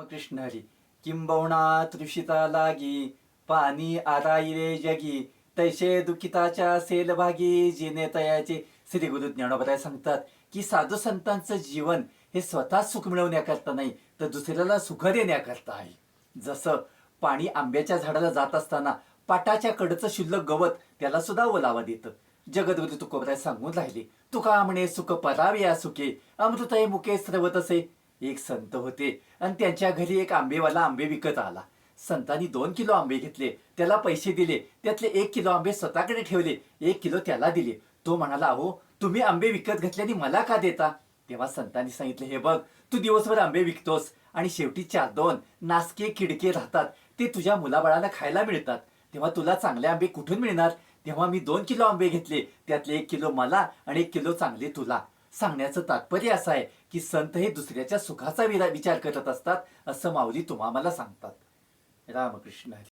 कृष्ण हरी. किंबहुना तृषिता लागी पाणी आराईरे जगी तैसे दुखिताच्या सेल भागी जिने तयाचे. श्री गुरु ज्ञानोबराय सांगतात की साधू संतांचं जीवन हे स्वतः सुख मिळवण्याकरता नाही तर दुसऱ्याला सुख देण्याकरता आहे. जसं पाणी आंब्याच्या झाडाला जात असताना पाटाच्या कडचं शुल्लक गवत त्याला सुद्धा ओलावा देतं. जगद्गुरु तुकोबराय सांगून राहिले, तुका म्हणे सुख परावे या सुखे अमृतय मुके स्रवत असे. एक संत होते आणि त्यांच्या घरी एक आंबेवाला आंबे विकत आला. संतांनी 2 किलो आंबे घेतले, त्याला पैसे दिले, त्यातले 1 किलो आंबे स्वतःकडे ठेवले, 1 किलो त्याला दिले. तो म्हणाला, अहो तुम्ही आंबे विकत घेतल्याने मला का देता? तेव्हा संतांनी सांगितले, हे बघ, तू दिवसभर आंबे विकतोस आणि शेवटी 4-2 नासके किडके राहतात, ते तुझ्या मुलाबाळाला खायला मिळतात, तेव्हा तुला चांगले आंबे कुठून मिळणार? तेव्हा मी 2 किलो आंबे घेतले, त्यातले 1 किलो मला आणि 1 किलो चांगले तुला. सांगण्याचं तात्पर्य असं आहे की संत हे दुसऱ्याच्या सुखाचा विचार करत असतात, असं माऊली तुम्हा मला सांगतात. रामकृष्ण हरी.